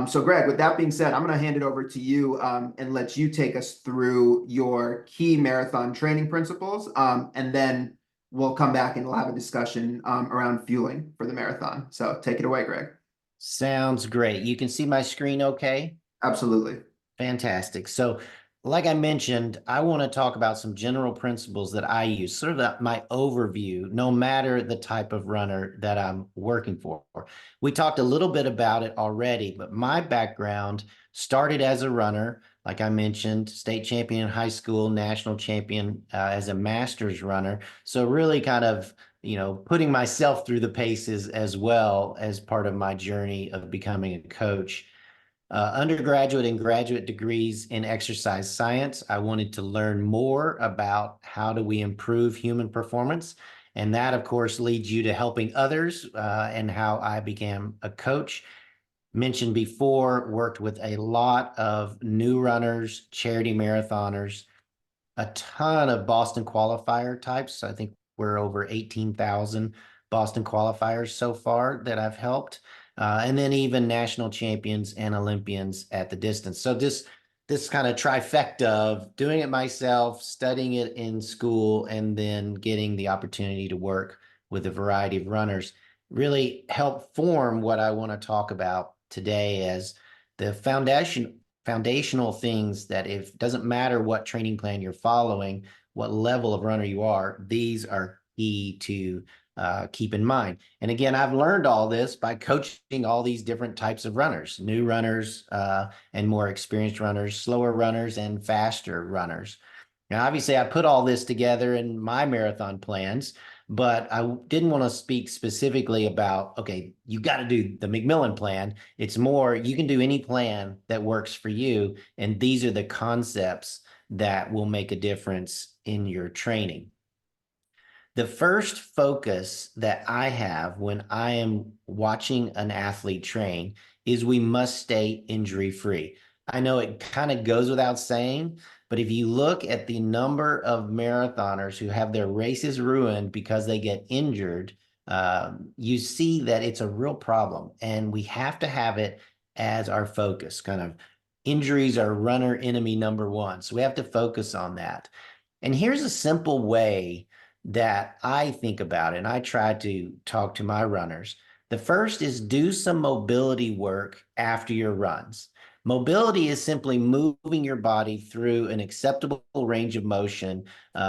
So Greg, with that being said, I'm going to hand it over to you and let you take us through your key marathon training principles. And then we'll come back and we'll have a discussion around fueling for the marathon. So take it away, Greg. Sounds great. You can see my screen okay? Absolutely. Fantastic. So, like I mentioned, I want to talk about some general principles that I use, sort of my overview, no matter the type of runner that I'm working for. We talked a little bit about it already, but my background started as a runner, like I mentioned, state champion in high school, national champion as a master's runner. So, really kind of putting myself through the paces as well as part of my journey of becoming a coach. Undergraduate and graduate degrees in exercise science. I wanted to learn more about how do we improve human performance. And that, of course, leads you to helping others and how I became a coach. Mentioned before, worked with a lot of new runners, charity marathoners, a ton of Boston qualifier types. I think we're over 18,000 Boston qualifiers so far that I've helped. And then even national champions and Olympians at the distance. So this kind of trifecta of doing it myself, studying it in school, and then getting the opportunity to work with a variety of runners really help form what I want to talk about today as the foundational things that if doesn't matter what training plan you're following, what level of runner you are, these are key to keep in mind. And again, I've learned all this by coaching all these different types of runners, new runners and more experienced runners, slower runners and faster runners. Now, obviously, I put all this together in my marathon plans, but I didn't want to speak specifically about, okay, you got to do the McMillan plan. It's more, you can do any plan that works for you. And these are the concepts that will make a difference in your training. The first focus that I have when I am watching an athlete train is we must stay injury free. I know it kind of goes without saying, but if you look at the number of marathoners who have their races ruined because they get injured, you see that it's a real problem. And we have to have it as our focus. Kind of injuries are runner enemy number one. So we have to focus on that. And here's a simple way that I think about it, and I try to talk to my runners. The first is do some mobility work after your runs. Mobility is simply moving your body through an acceptable range of motion.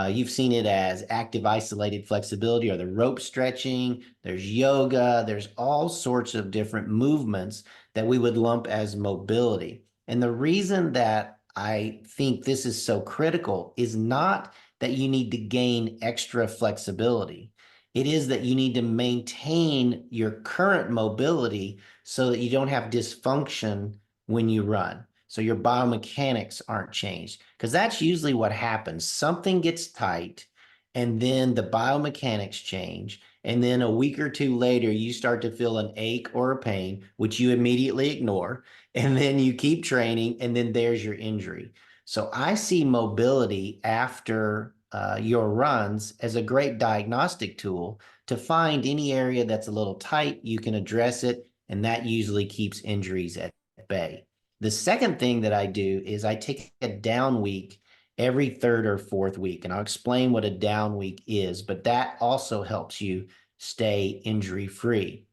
You've seen it as active isolated flexibility or the rope stretching. There's yoga. There's all sorts of different movements that we would lump as mobility. And the reason that I think this is so critical is not that you need to gain extra flexibility. It is that you need to maintain your current mobility so that you don't have dysfunction when you run. So your biomechanics aren't changed, because that's usually what happens. Something gets tight and then the biomechanics change. And then a week or two later, you start to feel an ache or a pain, which you immediately ignore. And then you keep training, and then there's your injury. So I see mobility after your runs as a great diagnostic tool to find any area that's a little tight. You can address it, and that usually keeps injuries at bay. The second thing that I do is I take a down week every third or fourth week, and I'll explain what a down week is, but that also helps you stay injury free.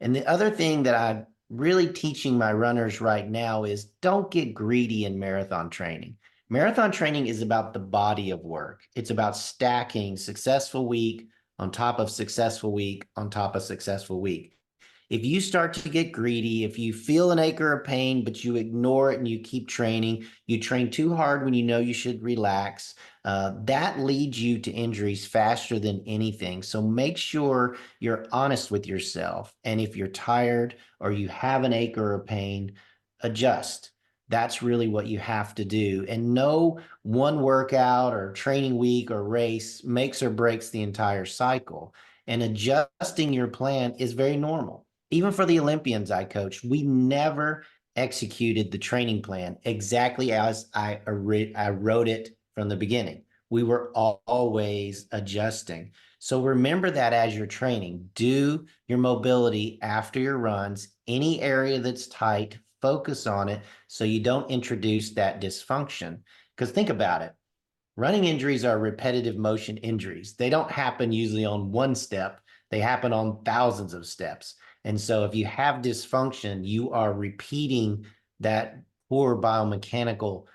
And the other thing that I'm really teaching my runners right now is don't get greedy in marathon training. Marathon training is about the body of work. It's about stacking successful week on top of successful week on top of successful week. If you start to get greedy, if you feel an ache or a pain, but you ignore it and you keep training, you train too hard when you know you should relax, that leads you to injuries faster than anything. So make sure you're honest with yourself. And if you're tired or you have an ache or a pain, adjust. That's really what you have to do. And no one workout or training week or race makes or breaks the entire cycle. And adjusting your plan is very normal. Even for the Olympians I coached, we never executed the training plan exactly as I wrote it from the beginning. We were always adjusting. So remember that as you're training, do your mobility after your runs. Any area that's tight, focus on it so you don't introduce that dysfunction. Because think about it. Running injuries are repetitive motion injuries. They don't happen usually on one step. They happen on thousands of steps. And so if you have dysfunction, you are repeating that poor biomechanical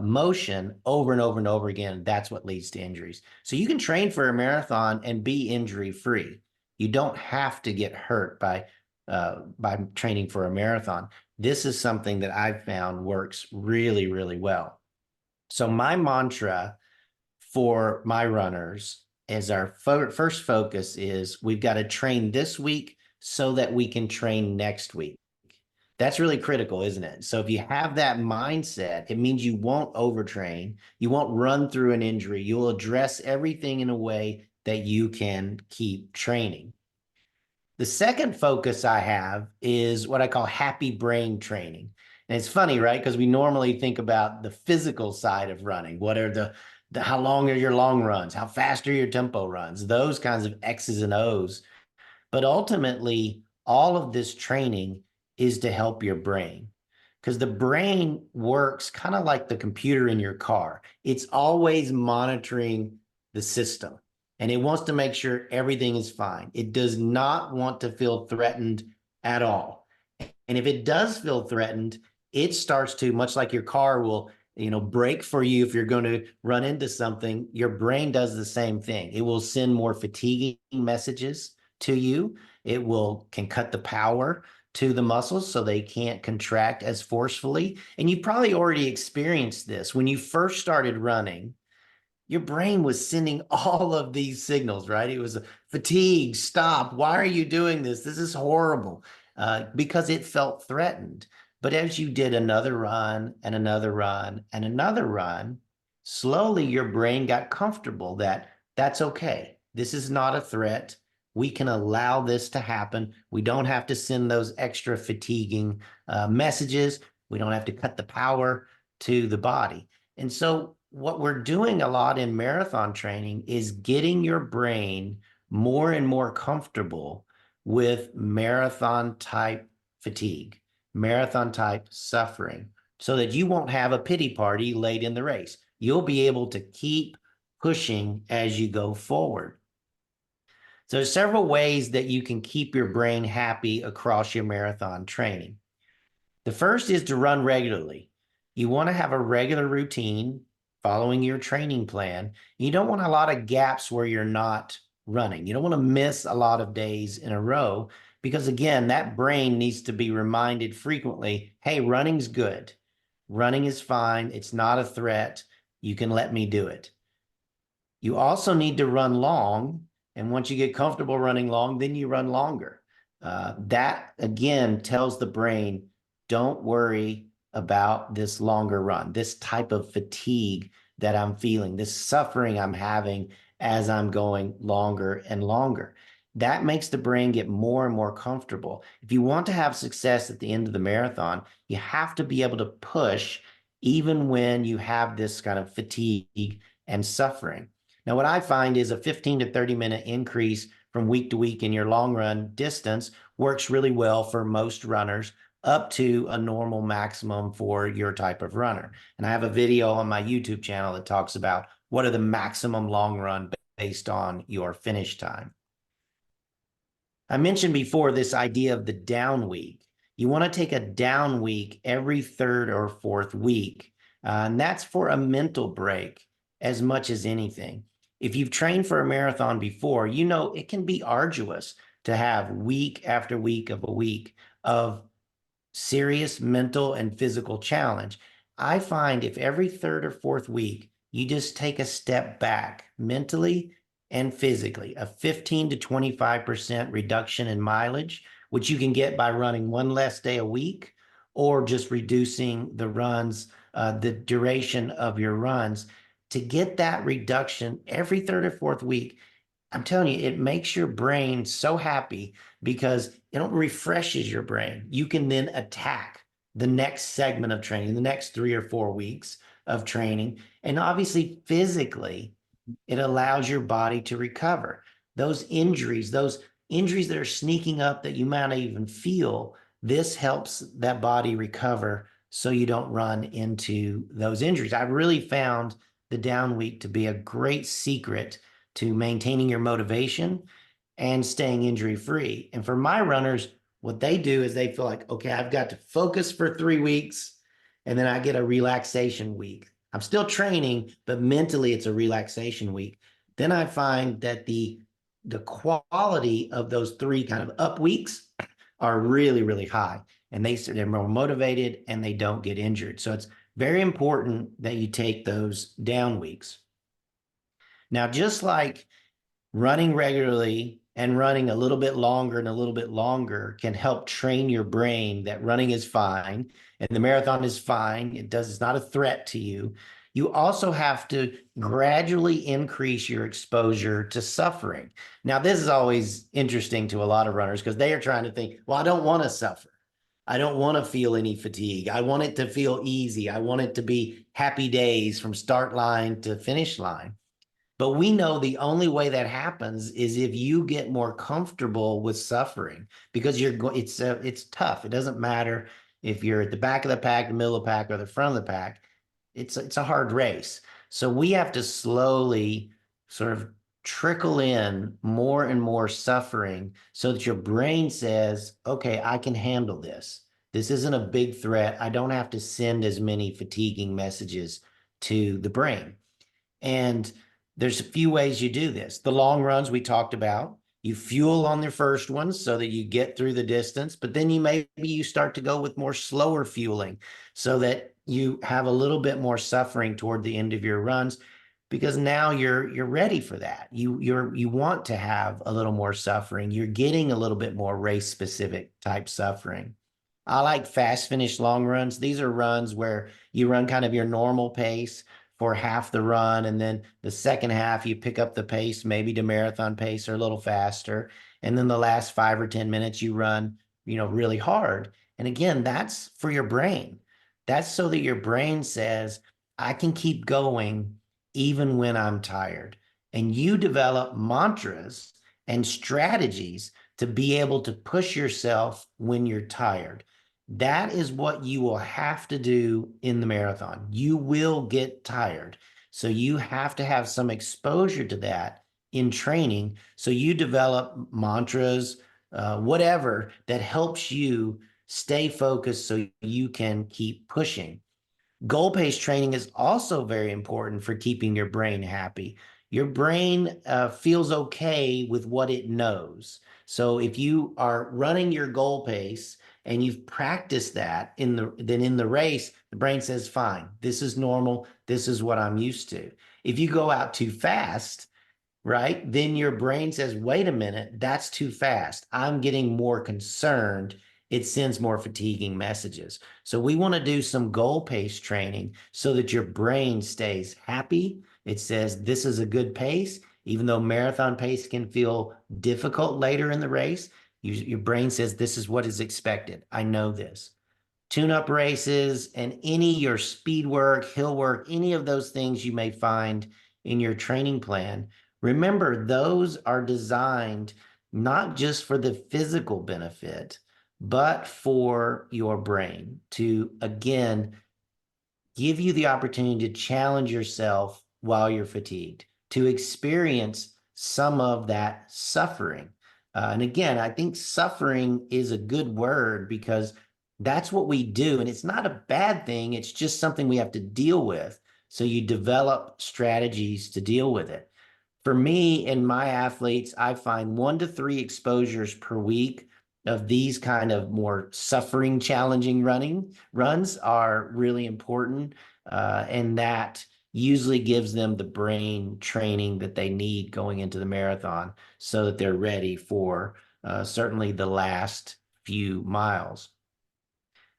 motion over and over and over again. That's what leads to injuries. So you can train for a marathon and be injury free. You don't have to get hurt by training for a marathon. This is something that I've found works really, really well. So my mantra for my runners is our first focus is we've got to train this week so that we can train next week. That's really critical, isn't it? So if you have that mindset, it means you won't overtrain, you won't run through an injury, you'll address everything in a way that you can keep training. The second focus I have is what I call happy brain training. And it's funny, right? Because we normally think about the physical side of running. What are how long are your long runs? How fast are your tempo runs? Those kinds of X's and O's. But ultimately, all of this training is to help your brain. Because the brain works kind of like the computer in your car. It's always monitoring the system and it wants to make sure everything is fine. It does not want to feel threatened at all. And if it does feel threatened, it starts to, much like your car will, brake for you if you're going to run into something, your brain does the same thing. It will send more fatiguing messages to you. It can cut the power to the muscles so they can't contract as forcefully. And you probably already experienced this. When you first started running, your brain was sending all of these signals, right? It was fatigue, stop, why are you doing this? This is horrible, because it felt threatened. But as you did another run and another run and another run, slowly your brain got comfortable that that's okay. This is not a threat. We can allow this to happen. We don't have to send those extra fatiguing messages. We don't have to cut the power to the body. And so what we're doing a lot in marathon training is getting your brain more and more comfortable with marathon type fatigue, marathon type suffering, so that you won't have a pity party late in the race. You'll be able to keep pushing as you go forward. So there's several ways that you can keep your brain happy across your marathon training. The first is to run regularly. You want to have a regular routine following your training plan. You don't want a lot of gaps where you're not running. You don't want to miss a lot of days in a row because, again, that brain needs to be reminded frequently, hey, running's good. Running is fine. It's not a threat. You can let me do it. You also need to run long. And once you get comfortable running long, then you run longer. That, again, tells the brain, don't worry about this longer run, this type of fatigue that I'm feeling, this suffering I'm having as I'm going longer and longer. That makes the brain get more and more comfortable. If you want to have success at the end of the marathon, you have to be able to push even when you have this kind of fatigue and suffering. Now, what I find is a 15 to 30-minute increase from week to week in your long run distance works really well for most runners, up to a normal maximum for your type of runner. And I have a video on my YouTube channel that talks about what are the maximum long run based on your finish time. I mentioned before this idea of the down week. You want to take a down week every third or fourth week, and that's for a mental break as much as anything. If you've trained for a marathon before, you know it can be arduous to have week after week of a week of serious mental and physical challenge. I find if every third or fourth week, you just take a step back mentally and physically, a 15 to 25% reduction in mileage, which you can get by running one less day a week, or just reducing the runs, the duration of your runs. To get that reduction every third or fourth week, I'm telling you, it makes your brain so happy because it refreshes your brain. You can then attack the next segment of training, the next 3 or 4 weeks of training. And obviously, physically, it allows your body to recover. Those injuries that are sneaking up that you might not even feel, This helps that body recover so you don't run into those injuries. I've really found the down week to be a great secret to maintaining your motivation and staying injury free. And for my runners, what they do is they feel like, okay, I've got to focus for 3 weeks and then I get a relaxation week. I'm still training, but mentally it's a relaxation week. Then I find that the quality of those 3 kind of up weeks are really, really high. And they're more motivated and they don't get injured. So it's very important that you take those down weeks. Now, just like running regularly and running a little bit longer and a little bit longer can help train your brain that running is fine and the marathon is fine. It's not a threat to you. You also have to gradually increase your exposure to suffering. Now, this is always interesting to a lot of runners because they are trying to think, well, I don't want to suffer. I don't want to feel any fatigue. I want it to feel easy. I want it to be happy days from start line to finish line. But we know the only way that happens is if you get more comfortable with suffering because it's tough. It doesn't matter if you're at the back of the pack, the middle of the pack, or the front of the pack. It's a hard race. So we have to slowly sort of trickle in more and more suffering so that your brain says, okay, I can handle this. This isn't a big threat. I don't have to send as many fatiguing messages to the brain. And there's a few ways you do this. The long runs we talked about, you fuel on the first ones so that you get through the distance, but then you start to go with more slower fueling so that you have a little bit more suffering toward the end of your runs because now you're ready for that. You want to have a little more suffering. You're getting a little bit more race specific type suffering. I like fast finish long runs. These are runs where you run kind of your normal pace for half the run. And then the second half, you pick up the pace, maybe to marathon pace or a little faster. And then the last 5 or 10 minutes, you run, really hard. And again, that's for your brain. That's so that your brain says, I can keep going even when I'm tired. And you develop mantras and strategies to be able to push yourself when you're tired. That is what you will have to do in the marathon. You will get tired. So you have to have some exposure to that in training. So you develop mantras, whatever that helps you stay focused so you can keep pushing. Goal-based training is also very important for keeping your brain happy. Your brain feels okay with what it knows. So if you are running your goal pace and you've practiced that then in the race, the brain says, fine, this is normal. This is what I'm used to. If you go out too fast, right, then your brain says, wait a minute, that's too fast. I'm getting more concerned. It sends more fatiguing messages. So we want to do some goal pace training so that your brain stays happy. It says this is a good pace, even though marathon pace can feel difficult later in the race. Your brain says this is what is expected. I know this. Tune-up races and your speed work, hill work, any of those things you may find in your training plan. Remember, those are designed not just for the physical benefit, but for your brain to, again, give you the opportunity to challenge yourself while you're fatigued, to experience some of that suffering. And again, I think suffering is a good word because that's what we do. And it's not a bad thing. It's just something we have to deal with. So you develop strategies to deal with it. For me and my athletes, I find 1 to 3 exposures per week of these kind of more suffering, challenging runs are really important. And that usually gives them the brain training that they need going into the marathon so that they're ready for certainly the last few miles.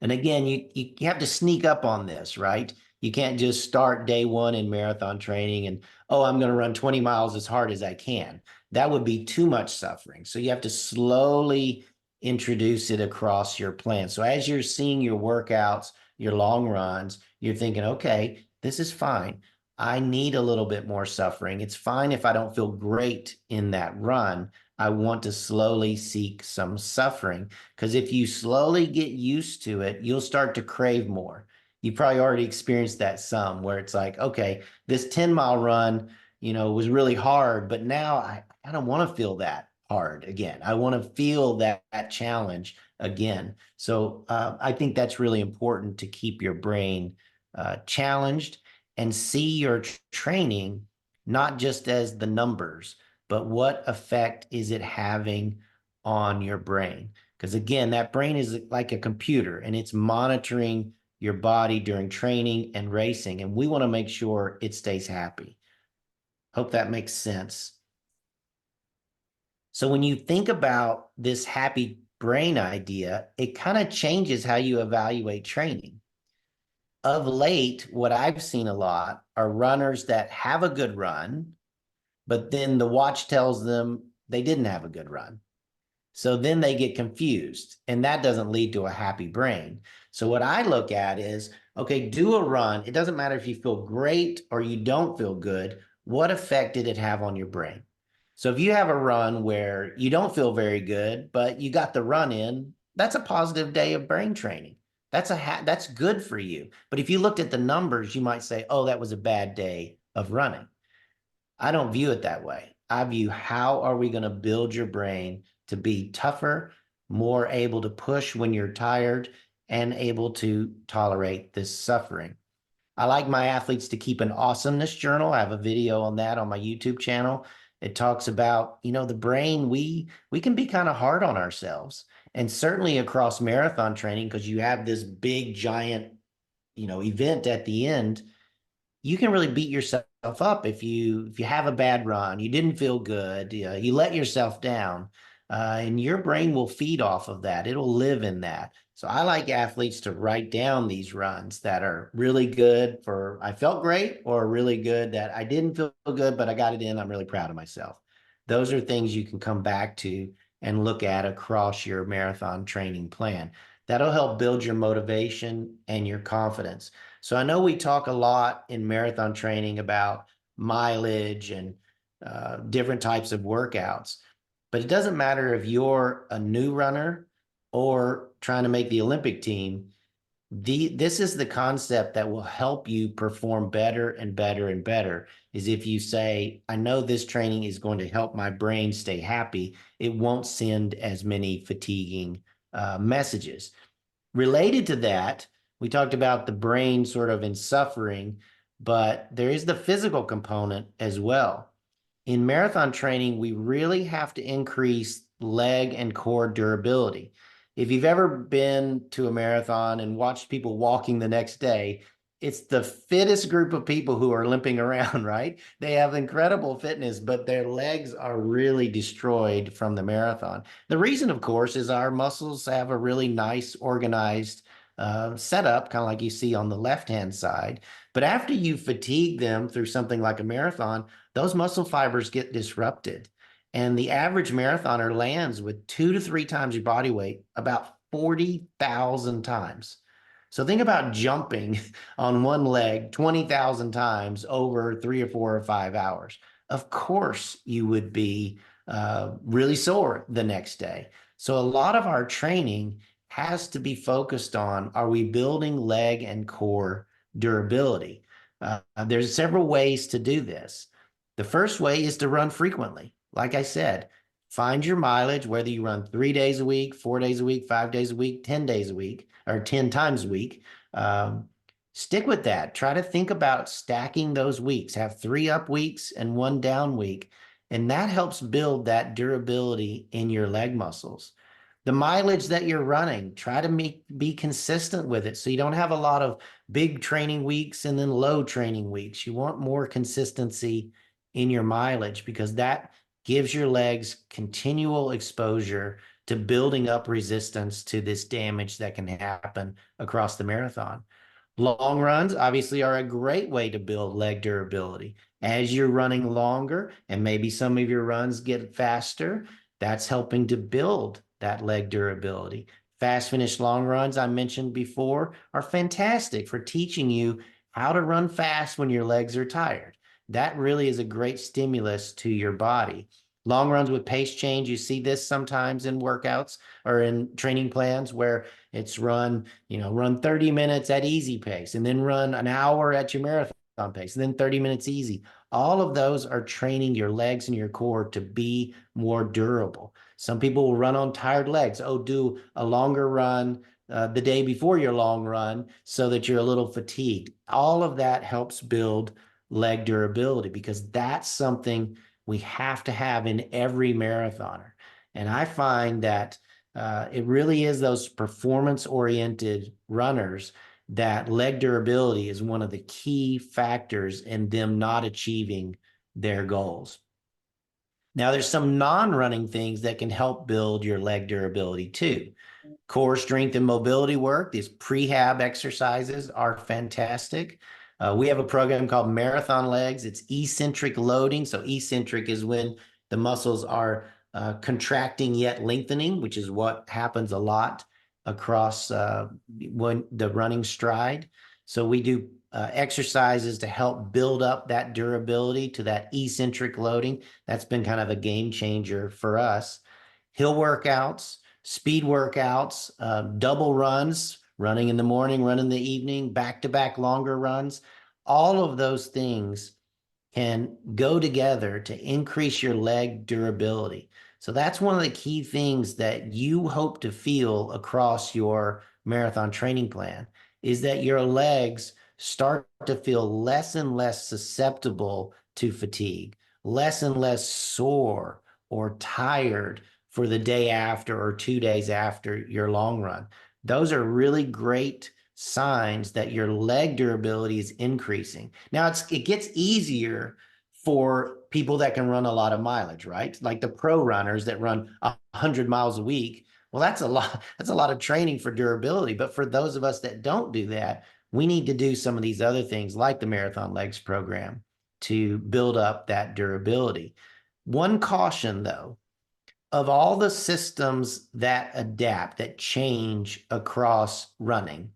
And again, you have to sneak up on this, right? You can't just start day one in marathon training and, oh, I'm going to run 20 miles as hard as I can. That would be too much suffering. So you have to slowly introduce it across your plan. So as you're seeing your workouts, your long runs, you're thinking, okay, this is fine. I need a little bit more suffering. It's fine if I don't feel great in that run, I want to slowly seek some suffering. Because if you slowly get used to it, you'll start to crave more. You probably already experienced that some where it's like, okay, this 10-mile run, was really hard, but now I don't want to feel that hard again. I want to feel that challenge again. So I think that's really important to keep your brain challenged and see your training not just as the numbers, but what effect is it having on your brain? Because again, that brain is like a computer and it's monitoring your body during training and racing, and we want to make sure it stays happy. Hope that makes sense. So when you think about this happy brain idea, it kind of changes how you evaluate training. Of late, what I've seen a lot are runners that have a good run, but then the watch tells them they didn't have a good run. So then they get confused, and that doesn't lead to a happy brain. So what I look at is, okay, do a run. It doesn't matter if you feel great or you don't feel good. What effect did it have on your brain? So if you have a run where you don't feel very good, but you got the run in, that's a positive day of brain training. That's good for you. But if you looked at the numbers, you might say, "Oh, that was a bad day of running." I don't view it that way. I view how are we going to build your brain to be tougher, more able to push when you're tired, and able to tolerate this suffering. I like my athletes to keep an awesomeness journal. I have a video on that on my YouTube channel. It talks about, the brain, we can be kind of hard on ourselves. And certainly across marathon training, because you have this big giant, event at the end, you can really beat yourself up if you have a bad run, you didn't feel good, you let yourself down, and your brain will feed off of that. It'll live in that. So I like athletes to write down these runs that are really good for I felt great, or really good that I didn't feel good, but I got it in. I'm really proud of myself. Those are things you can come back to and look at across your marathon training plan. That'll help build your motivation and your confidence. So I know we talk a lot in marathon training about mileage and different types of workouts, but it doesn't matter if you're a new runner or trying to make the Olympic team. This is the concept that will help you perform better and better and better. Is if you say, I know this training is going to help my brain stay happy, it won't send as many fatiguing messages. Related to that, we talked about the brain sort of in suffering, but there is the physical component as well. In marathon training, we really have to increase leg and core durability. If you've ever been to a marathon and watched people walking the next day, it's the fittest group of people who are limping around, right? They have incredible fitness, but their legs are really destroyed from the marathon. The reason, of course, is our muscles have a really nice, organized setup, kind of like you see on the left-hand side. But after you fatigue them through something like a marathon, those muscle fibers get disrupted. And the average marathoner lands with 2 to 3 times your body weight about 40,000 times. So think about jumping on one leg 20,000 times over 3 or 4 or 5 hours. Of course, you would be really sore the next day. So a lot of our training has to be focused on, are we building leg and core durability? There's several ways to do this. The first way is to run frequently. Like I said, find your mileage, whether you run 3 days a week, 4 days a week, 5 days a week, 10 days a week, or 10 times a week. Stick with that. Try to think about stacking those weeks. Have 3 up weeks and 1 down week. And that helps build that durability in your leg muscles. The mileage that you're running, try to be consistent with it so you don't have a lot of big training weeks and then low training weeks. You want more consistency in your mileage because that gives your legs continual exposure to building up resistance to this damage that can happen across the marathon. Long runs obviously are a great way to build leg durability. As you're running longer and maybe some of your runs get faster, that's helping to build that leg durability. Fast finish long runs I mentioned before are fantastic for teaching you how to run fast when your legs are tired. That really is a great stimulus to your body. Long runs with pace change, you see this sometimes in workouts or in training plans where it's run 30 minutes at easy pace and then run an hour at your marathon pace and then 30 minutes easy. All of those are training your legs and your core to be more durable. Some people will run on tired legs. Oh, do a longer run the day before your long run so that you're a little fatigued. All of that helps build leg durability because that's something we have to have in every marathoner. And I find that it really is those performance-oriented runners that leg durability is one of the key factors in them not achieving their goals. Now, there's some non-running things that can help build your leg durability too. Core strength and mobility work, these prehab exercises are fantastic. We have a program called Marathon Legs. It's eccentric loading. So eccentric is when the muscles are contracting yet lengthening, which is what happens a lot across when the running stride. So we do exercises to help build up that durability to that eccentric loading. That's been kind of a game changer for us. Hill workouts, speed workouts, double runs, running in the morning, running in the evening, back-to-back longer runs. All of those things can go together to increase your leg durability. So that's one of the key things that you hope to feel across your marathon training plan is that your legs start to feel less and less susceptible to fatigue, less and less sore or tired for the day after or 2 days after your long run. Those are really great signs that your leg durability is increasing. Now it gets easier for people that can run a lot of mileage, right? Like the pro runners that run 100 miles a week. Well, that's a lot. That's a lot of training for durability. But for those of us that don't do that, we need to do some of these other things like the Marathon Legs program to build up that durability. One caution though, of all the systems that adapt, that change across running,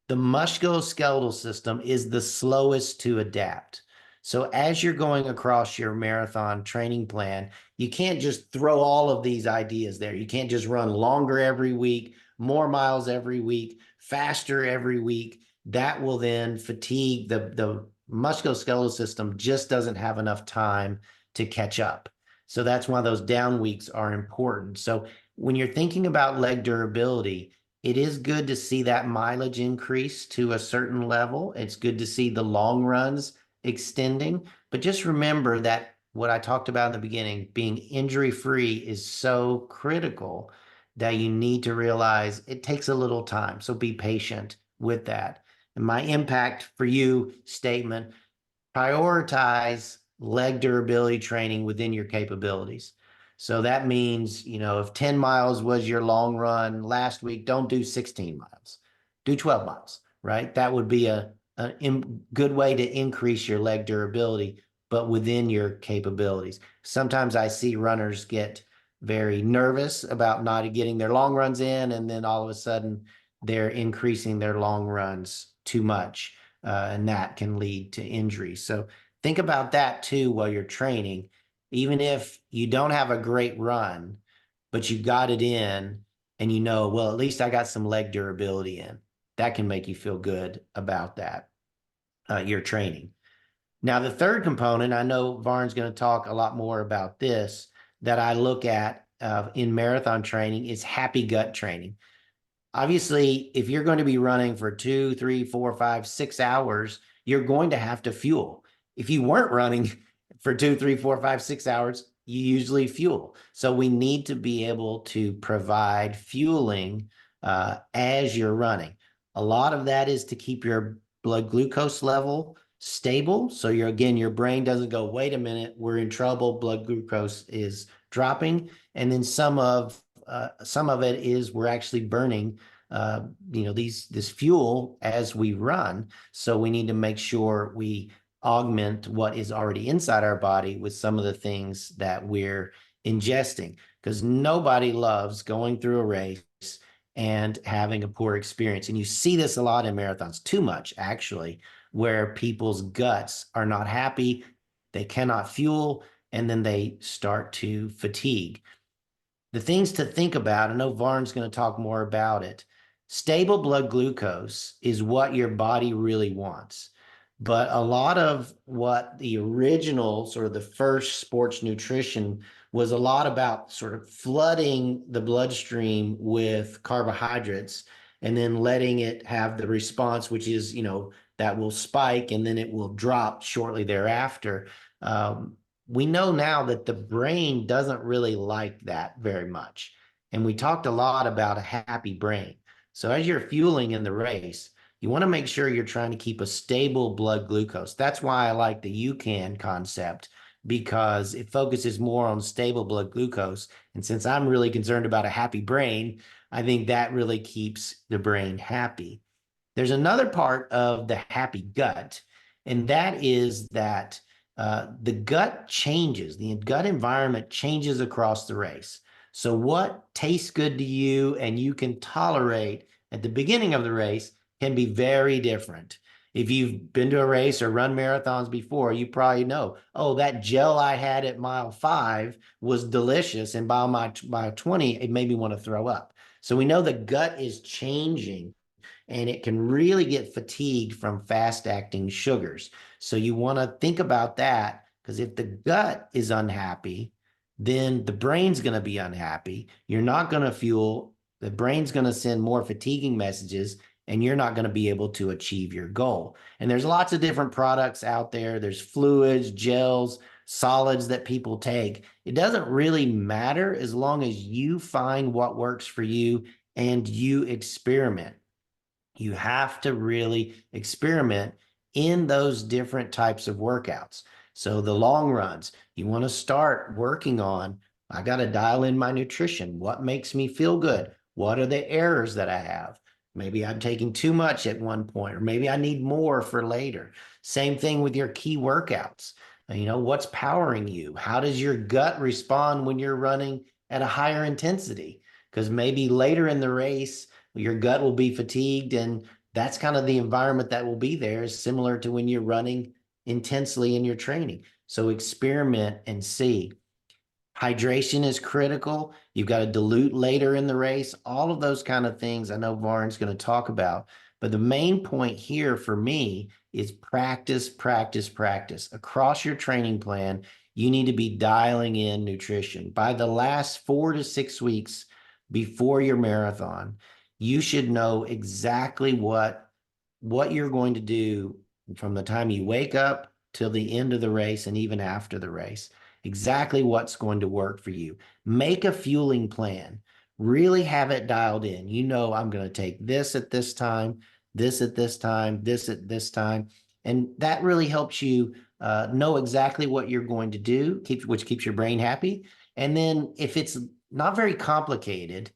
the musculoskeletal system is the slowest to adapt. So as you're going across your marathon training plan, you can't just throw all of these ideas there. You can't just run longer every week, more miles every week, faster every week. That will then fatigue the musculoskeletal system just doesn't have enough time to catch up. So that's why those down weeks are important. So when you're thinking about leg durability, it is good to see that mileage increase to a certain level. It's good to see the long runs extending, but just remember that what I talked about in the beginning, being injury free is so critical that you need to realize it takes a little time. So be patient with that. And my impact for you statement, prioritize leg durability training within your capabilities. So that means, if 10 miles was your long run last week, don't do 16 miles, do 12 miles, right? That would be a good way to increase your leg durability, but within your capabilities. Sometimes I see runners get very nervous about not getting their long runs in, and then all of a sudden they're increasing their long runs too much, and that can lead to injury. So think about that too while you're training. Even if you don't have a great run, but you got it in and well, at least I got some leg durability in. That can make you feel good about that, your training. Now, the third component, I know Varn's going to talk a lot more about this, that I look at in marathon training is happy gut training. Obviously, if you're going to be running for 2, 3, 4, 5, 6 hours, you're going to have to fuel. If you weren't running for 2, 3, 4, 5, 6 hours, you usually fuel. So we need to be able to provide fueling as you're running. A lot of that is to keep your blood glucose level stable. So your brain doesn't go, wait a minute, we're in trouble. Blood glucose is dropping. And then some of it is we're actually burning this fuel as we run. So we need to make sure we augment what is already inside our body with some of the things that we're ingesting, because nobody loves going through a race and having a poor experience. And you see this a lot in marathons, too much actually, where people's guts are not happy, they cannot fuel, and then they start to fatigue. The things to think about, I know Varn's going to talk more about it. Stable blood glucose is what your body really wants. But a lot of what the original, sort of the first sports nutrition, was a lot about sort of flooding the bloodstream with carbohydrates and then letting it have the response, which is, that will spike and then it will drop shortly thereafter. We know now that the brain doesn't really like that very much. And we talked a lot about a happy brain. So as you're fueling in the race, you want to make sure you're trying to keep a stable blood glucose. That's why I like the UCAN concept, because it focuses more on stable blood glucose. And since I'm really concerned about a happy brain, I think that really keeps the brain happy. There's another part of the happy gut, and that is that the gut changes, the gut environment changes across the race. So, what tastes good to you and you can tolerate at the beginning of the race can be very different. If you've been to a race or run marathons before, you probably know, oh, that gel I had at mile 5 was delicious. And by mile 20, it made me want to throw up. So we know the gut is changing and it can really get fatigued from fast acting sugars. So you want to think about that, because if the gut is unhappy, then the brain's going to be unhappy. You're not going to fuel, the brain's going to send more fatiguing messages, and you're not going to be able to achieve your goal. And there's lots of different products out there. There's fluids, gels, solids that people take. It doesn't really matter as long as you find what works for you and you experiment. You have to really experiment in those different types of workouts. So the long runs, you want to start working on, I got to dial in my nutrition. What makes me feel good? What are the errors that I have? Maybe I'm taking too much at one point, or maybe I need more for later. Same thing with your key workouts. What's powering you? How does your gut respond when you're running at a higher intensity? Because maybe later in the race, your gut will be fatigued, and that's kind of the environment that will be there, is similar to when you're running intensely in your training. So experiment and see. Hydration is critical. You've got to dilute later in the race. All of those kind of things I know Varn's going to talk about. But the main point here for me is practice, practice, practice. Across your training plan, you need to be dialing in nutrition. By the last 4 to 6 weeks before your marathon, you should know exactly what you're going to do from the time you wake up till the end of the race and even after the race. Exactly what's going to work for you. Make a fueling plan. Really have it dialed in. I'm going to take this at this time, this at this time, this at this time. And that really helps you know exactly what you're going to do, which keeps your brain happy. And then if it's not very complicated,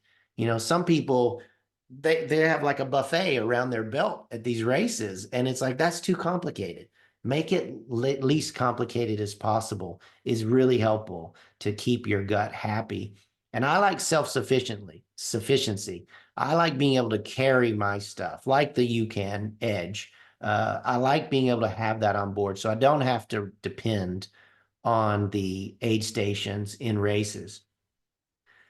some people, they have like a buffet around their belt at these races, and it's like, that's too complicated. Make it least complicated as possible is really helpful to keep your gut happy. And I like sufficiency. I like being able to carry my stuff like the UCAN Edge. I like being able to have that on board so I don't have to depend on the aid stations in races.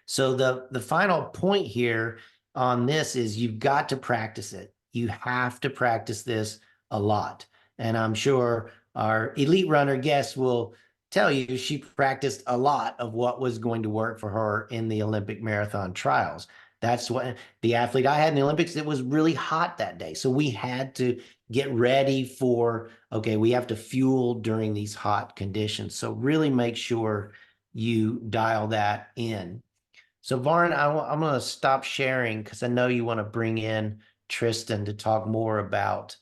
So the final point here on this is you've got to practice it. You have to practice this a lot. And I'm sure our elite runner guest will tell you she practiced a lot of what was going to work for her in the Olympic marathon trials. That's what the athlete I had in the Olympics, it was really hot that day. So we had to get ready for, okay, we have to fuel during these hot conditions. So really make sure you dial that in. So Varn, I'm going to stop sharing because I know you want to bring in Tristan to talk more about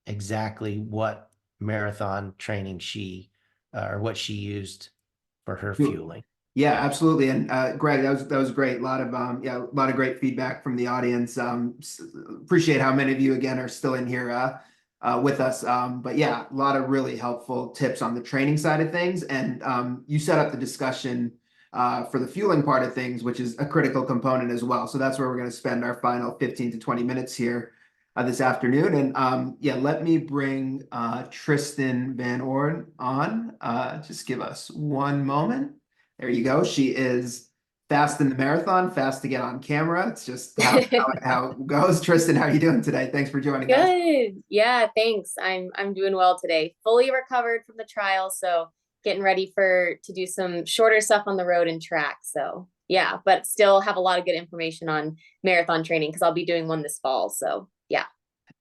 exactly what marathon training or what she used for her fueling. Yeah, absolutely. And Greg, that was great. A lot of a lot of great feedback from the audience. Appreciate how many of you again are still in here with us. But yeah, a lot of really helpful tips on the training side of things. And you set up the discussion for the fueling part of things, which is a critical component as well. So that's where we're going to spend our final 15 to 20 minutes here. this afternoon. And yeah, let me bring Tristin Van Ord on. Just give us one moment. There you go. She is fast in the marathon, fast to get on camera. It's just how it goes. Tristin, how are you doing today? Thanks for joining us. Good. Yeah, thanks. I'm doing well today. Fully recovered from the trial, so getting ready to do some shorter stuff on the road and track. So, yeah, but still have a lot of good information on marathon training because I'll be doing one this fall. So, yeah.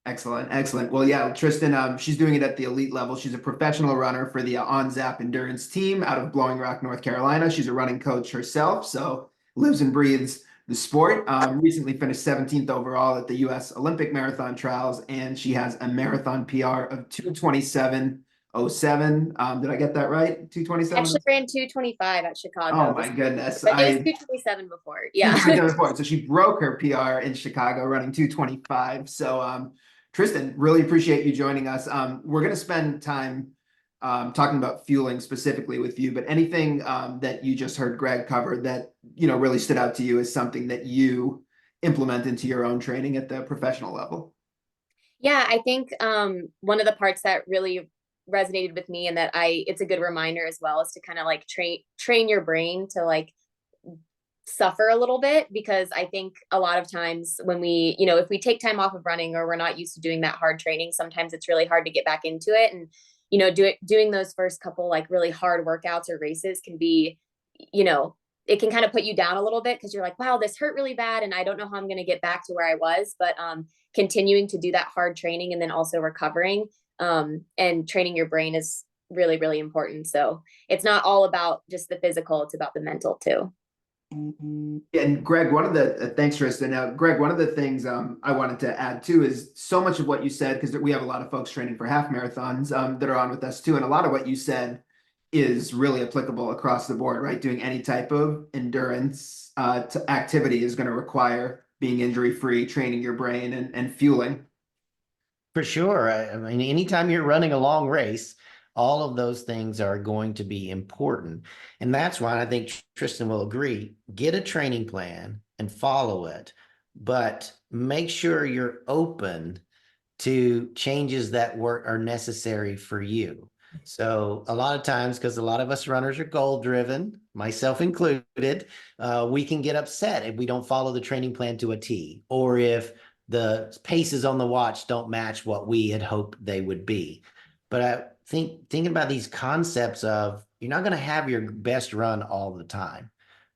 Excellent, excellent. Well, yeah, Tristin, she's doing it at the elite level. She's a professional runner for the On-Zap Endurance team out of Blowing Rock, North Carolina. She's a running coach herself, so lives and breathes the sport. Recently finished 17th overall at the U.S. Olympic Marathon Trials, and she has a marathon PR of 2:27:07. Did I get that right? 2:27? Actually ran 2:25 at Chicago. Oh my goodness. But it was 2:27 before. Yeah. 2:27 before. So she broke her PR in Chicago running 2:25. So Tristin, really appreciate you joining us. We're going to spend time talking about fueling specifically with you, but anything that you just heard Greg cover that, really stood out to you as something that you implement into your own training at the professional level? Yeah, I think one of the parts that really resonated with me and that it's a good reminder as well is to kind of like train your brain to like suffer a little bit, because I think a lot of times when we, if we take time off of running or we're not used to doing that hard training, sometimes it's really hard to get back into it. And, doing those first couple like really hard workouts or races can be, it can kind of put you down a little bit because you're like, wow, this hurt really bad. And I don't know how I'm going to get back to where I was. But continuing to do that hard training and then also recovering and training your brain is really, really important. So it's not all about just the physical, it's about the mental too. And Greg, thanks, Tristin. Now, Greg, one of the things I wanted to add too is so much of what you said, because we have a lot of folks training for half marathons that are on with us too. And a lot of what you said is really applicable across the board, right? Doing any type of endurance activity is going to require being injury-free, training your brain and fueling. For sure. I mean, anytime you're running a long race, all of those things are going to be important. And that's why I think Tristin will agree, get a training plan and follow it, but make sure you're open to changes that are necessary for you. So a lot of times, because a lot of us runners are goal driven, myself included, we can get upset if we don't follow the training plan to a T, or if the paces on the watch don't match what we had hoped they would be. But I think thinking about these concepts of you're not going to have your best run all the time,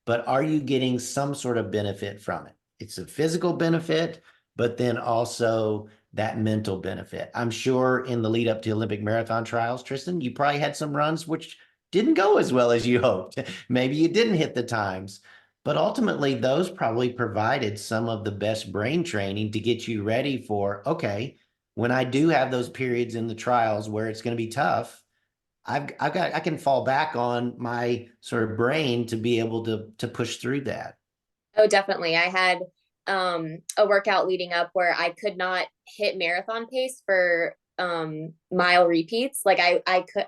but are you getting some sort of benefit from it? It's a physical benefit, but then also that mental benefit. I'm sure in the lead up to Olympic marathon trials, Tristin, you probably had some runs which didn't go as well as you hoped. Maybe you didn't hit the times, but ultimately those probably provided some of the best brain training to get you ready for, okay, when I do have those periods in the trials where it's going to be tough, I can fall back on my sort of brain to be able to push through that. Oh, definitely. I had a workout leading up where I could not hit marathon pace for mile repeats. Like I could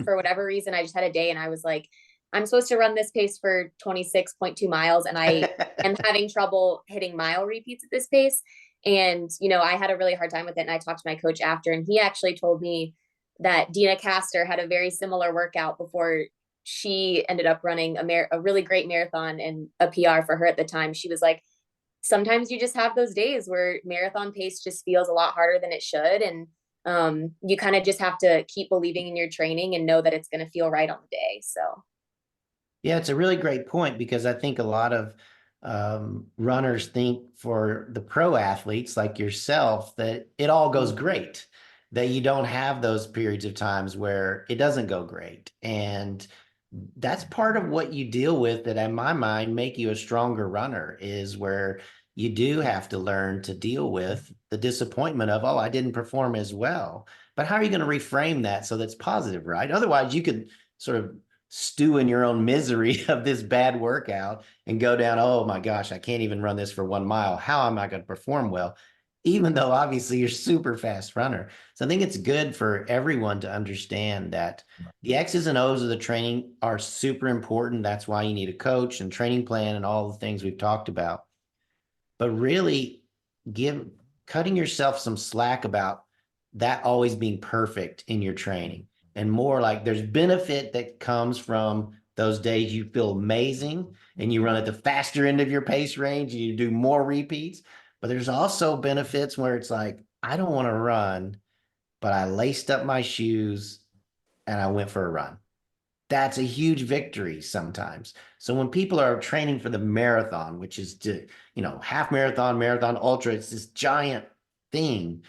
for whatever reason, I just had a day and I was like, I'm supposed to run this pace for 26.2 miles and I am having trouble hitting mile repeats at this pace. And, I had a really hard time with it. And I talked to my coach after, and he actually told me that Dina Castor had a very similar workout before she ended up running a really great marathon and a PR for her at the time. She was like, sometimes you just have those days where marathon pace just feels a lot harder than it should. And you kind of just have to keep believing in your training and know that it's going to feel right on the day. So. Yeah, it's a really great point, because I think a lot of runners think for the pro athletes like yourself that it all goes great, that you don't have those periods of times where it doesn't go great. And that's part of what you deal with that, in my mind, make you a stronger runner, is where you do have to learn to deal with the disappointment of, oh, I didn't perform as well. But how are you going to reframe that so that's positive, right? Otherwise, you could sort of stew in your own misery of this bad workout and go down, oh my gosh, I can't even run this for 1 mile. How am I going to perform well? Even though obviously you're super fast runner. So I think it's good for everyone to understand that the X's and O's of the training are super important. That's why you need a coach and training plan and all the things we've talked about. But really cutting yourself some slack about that always being perfect in your training, and more like there's benefit that comes from those days you feel amazing and you run at the faster end of your pace range and you do more repeats. But there's also benefits where it's like, I don't want to run, but I laced up my shoes and I went for a run. That's a huge victory sometimes. So when people are training for the marathon, which is half marathon, marathon, ultra, it's this giant thing.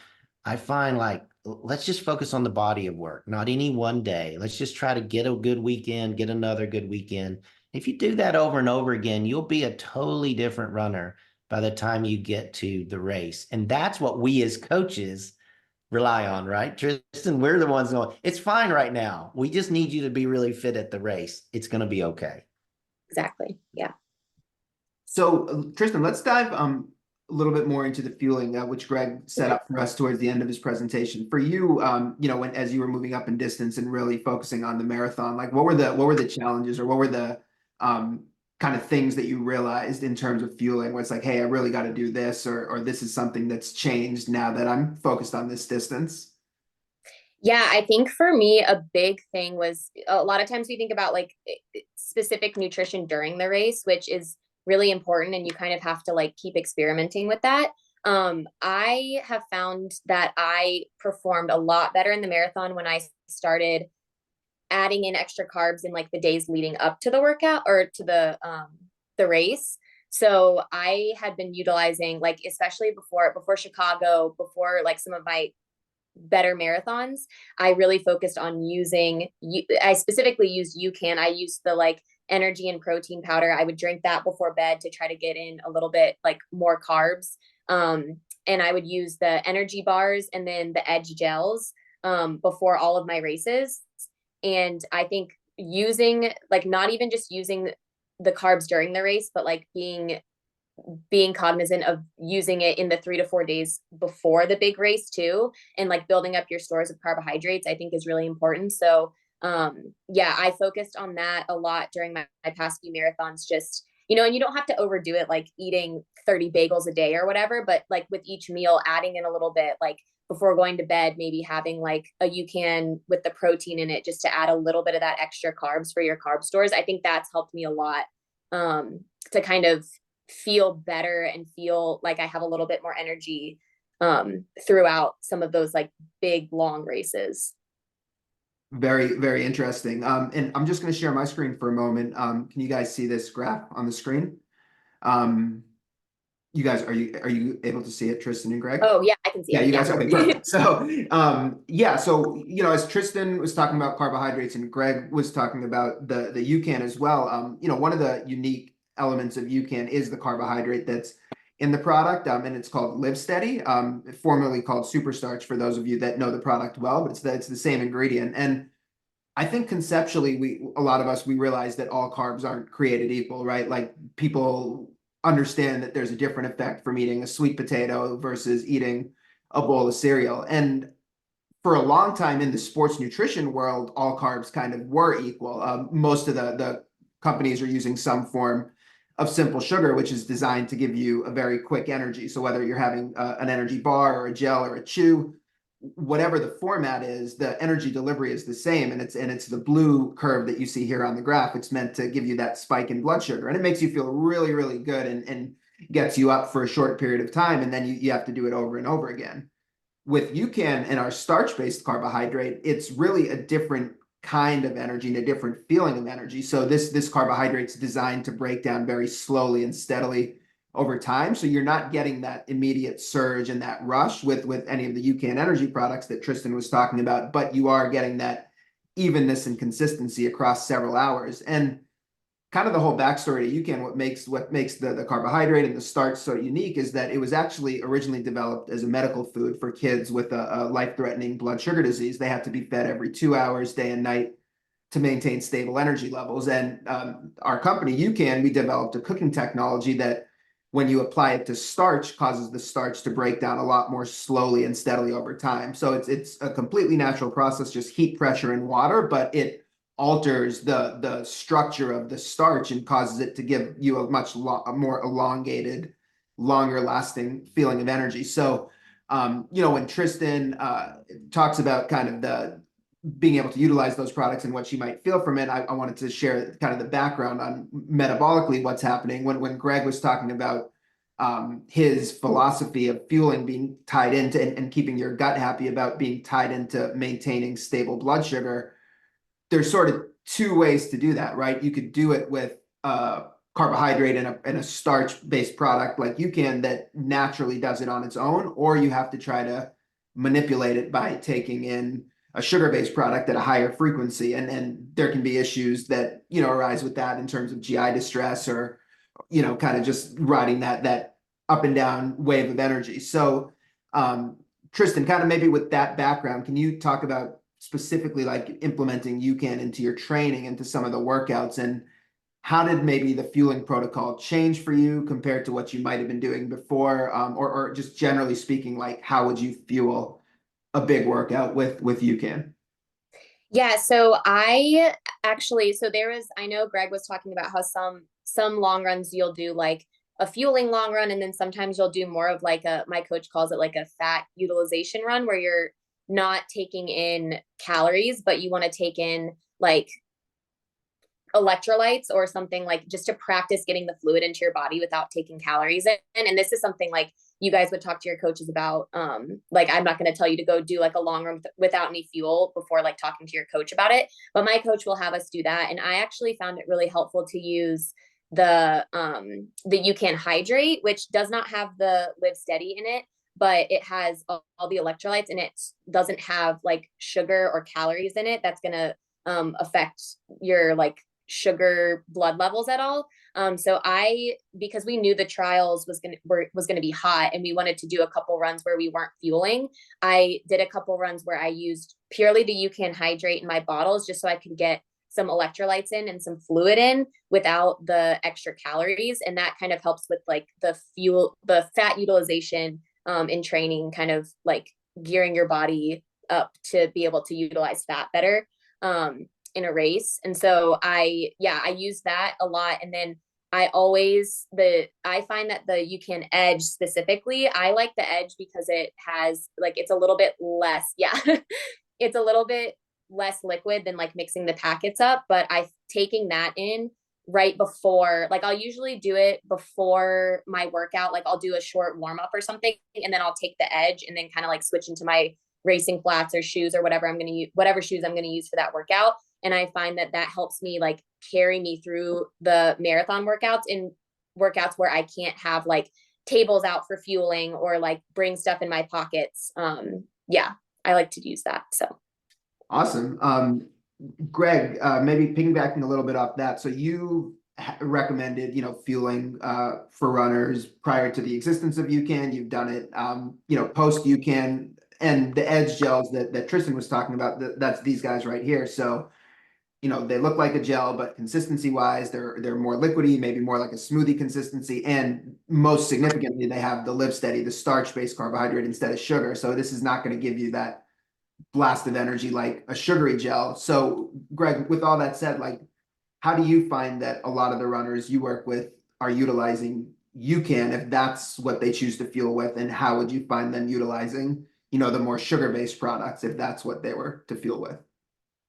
I find like, let's just focus on the body of work, not any one day. Let's just try to get a good weekend, get another good weekend. If you do that over and over again, you'll be a totally different runner by the time you get to the race. And that's what we as coaches rely on, right? Tristan, we're the ones going, it's fine right now. We just need you to be really fit at the race. It's going to be okay. Exactly. Yeah. So Tristan, let's dive a little bit more into the fueling, which Greg set up for us towards the end of his presentation. For you, as you were moving up in distance and really focusing on the marathon, like what were the challenges, or what were the kind of things that you realized in terms of fueling, where it's like, hey, I really got to do this, or this is something that's changed now that I'm focused on this distance? Yeah, I think for me, a big thing was, a lot of times we think about like specific nutrition during the race, which is really important. And you kind of have to like keep experimenting with that. I have found that I performed a lot better in the marathon when I started adding in extra carbs in like the days leading up to the workout or to the race. So I had been utilizing, like, especially before Chicago, before like some of my better marathons, I really focused on I specifically used UCAN. I used the like energy and protein powder. I would drink that before bed to try to get in a little bit like more carbs. And I would use the energy bars and then the edge gels before all of my races. And I think using, like, not even just using the carbs during the race, but like being cognizant of using it in the 3 to 4 days before the big race too, and like building up your stores of carbohydrates, I think is really important. So yeah, I focused on that a lot during my past few marathons, just, and you don't have to overdo it, like eating 30 bagels a day or whatever, but like with each meal, adding in a little bit, like before going to bed, maybe having like a UCAN with the protein in it, just to add a little bit of that extra carbs for your carb stores. I think that's helped me a lot to kind of feel better and feel like I have a little bit more energy throughout some of those like big long races. Very, very interesting. And I'm just going to share my screen for a moment. Can you guys see this graph on the screen? You guys, are you able to see it, Tristan and Greg? Oh yeah, I can see Yeah, it. you guys, okay, perfect. So, as Tristan was talking about carbohydrates and Greg was talking about the UCAN as well, one of the unique elements of UCAN is the carbohydrate that's in the product, and it's called Live Steady, formerly called Superstarch for those of you that know the product well, but it's the same ingredient. And I think conceptually, a lot of us realize that all carbs aren't created equal, right? Like, people understand that there's a different effect from eating a sweet potato versus eating a bowl of cereal. And for a long time in the sports nutrition world, all carbs kind of were equal. Most of the companies are using some form of simple sugar, which is designed to give you a very quick energy. So whether you're having an energy bar or a gel or a chew, whatever the format is, the energy delivery is the same. And it's the blue curve that you see here on the graph. It's meant to give you that spike in blood sugar, and it makes you feel really, really good and gets you up for a short period of time. And then you have to do it over and over again. With UCAN and our starch-based carbohydrate, it's really a different kind of energy and a different feeling of energy. So this carbohydrate's designed to break down very slowly and steadily over time. So you're not getting that immediate surge and that rush with any of the UCAN energy products that Tristan was talking about, but you are getting that evenness and consistency across several hours. And kind of the whole backstory to UCAN, what makes the carbohydrate and the starch so unique is that it was actually originally developed as a medical food for kids with a life-threatening blood sugar disease. They have to be fed every 2 hours, day and night, to maintain stable energy levels. And our company, UCAN, we developed a cooking technology that, when you apply it to starch, causes the starch to break down a lot more slowly and steadily over time. So it's a completely natural process, just heat, pressure, and water, but it alters the structure of the starch and causes it to give you a much more elongated, longer lasting feeling of energy. So When Tristan talks about kind of the being able to utilize those products and what she might feel from it, I wanted to share kind of the background on metabolically what's happening. When Greg was talking about his philosophy of fueling being tied into and keeping your gut happy about being tied into maintaining stable blood sugar, there's sort of two ways to do that, right? You could do it with carbohydrate and a starch-based product like UCAN that naturally does it on its own, or you have to try to manipulate it by taking in a sugar-based product at a higher frequency. And there can be issues that, arise with that in terms of GI distress or, kind of just riding that up and down wave of energy. So, Tristan, kind of maybe with that background, can you talk about specifically like implementing UCAN into your training, into some of the workouts, and how did maybe the fueling protocol change for you compared to what you might have been doing before? Or just generally speaking, like how would you fuel a big workout with UCAN? Yeah, so I know Greg was talking about how some long runs you'll do like a fueling long run, and then sometimes you'll do more of like my coach calls it like a fat utilization run, where you're not taking in calories, but you want to take in like electrolytes or something, like just to practice getting the fluid into your body without taking calories in. And this is something like you guys would talk to your coaches about. Like I'm not going to tell you to go do like a long run without any fuel before like talking to your coach about it, but my coach will have us do that. And I actually found it really helpful to use the UCAN hydrate, which does not have the Live Steady in it, but it has all the electrolytes, and it doesn't have like sugar or calories in it that's going to affect your like sugar blood levels at all. So because we knew the trials was going to be hot and we wanted to do a couple runs where we weren't fueling, I did a couple runs where I used purely the UCAN hydrate in my bottles just so I could get some electrolytes in and some fluid in without the extra calories. And that kind of helps with like the fat utilization in training, kind of like gearing your body up to be able to utilize fat better in a race. And so I use that a lot. And then I find that the UCAN Edge specifically, I like the Edge because it has like, it's a little bit less, it's a little bit less liquid than like mixing the packets up, but taking that in right before, like I'll usually do it before my workout. Like I'll do a short warm up or something, and then I'll take the Edge and then kind of like switch into my racing flats or shoes or whatever whatever shoes I'm going to use for that workout. And I find that helps me like carry me through the marathon workouts, in workouts where I can't have like tables out for fueling or like bring stuff in my pockets. I like to use that. So awesome. Greg, maybe piggybacking a little bit off that. So you recommended, fueling for runners prior to the existence of UCAN. You've done it, post UCAN, and the Edge gels that Tristan was talking about. That's these guys right here. So, they look like a gel, but consistency wise, they're more liquidy, maybe more like a smoothie consistency. And most significantly, they have the Live Steady, the starch-based carbohydrate instead of sugar. So this is not going to give you that blast of energy like a sugary gel. So Greg, with all that said, like, how do you find that a lot of the runners you work with are utilizing UCAN if that's what they choose to fuel with? And how would you find them utilizing, the more sugar-based products if that's what they were to fuel with?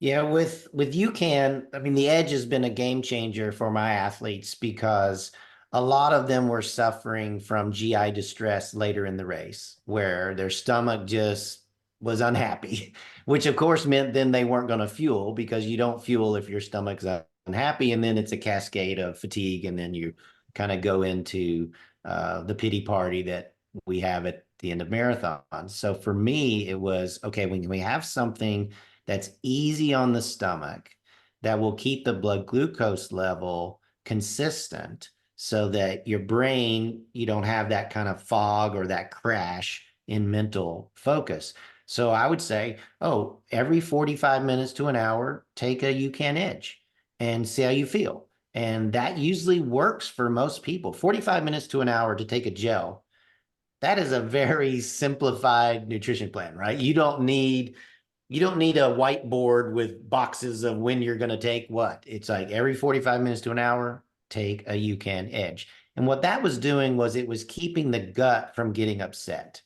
Yeah, with UCAN, I mean, the Edge has been a game changer for my athletes because a lot of them were suffering from GI distress later in the race, where their stomach just was unhappy, which of course meant then they weren't going to fuel, because you don't fuel if your stomach's unhappy, and then it's a cascade of fatigue, and then you kind of go into the pity party that we have at the end of marathons. So for me, it was, okay, when we have something that's easy on the stomach, that will keep the blood glucose level consistent so that your brain, you don't have that kind of fog or that crash in mental focus. So I would say, every 45 minutes to an hour, take a UCAN Edge and see how you feel. And that usually works for most people. 45 minutes to an hour to take a gel, that is a very simplified nutrition plan, right? You don't need a whiteboard with boxes of when you're going to take what. It's like every 45 minutes to an hour, take a UCAN Edge. And what that was doing was it was keeping the gut from getting upset.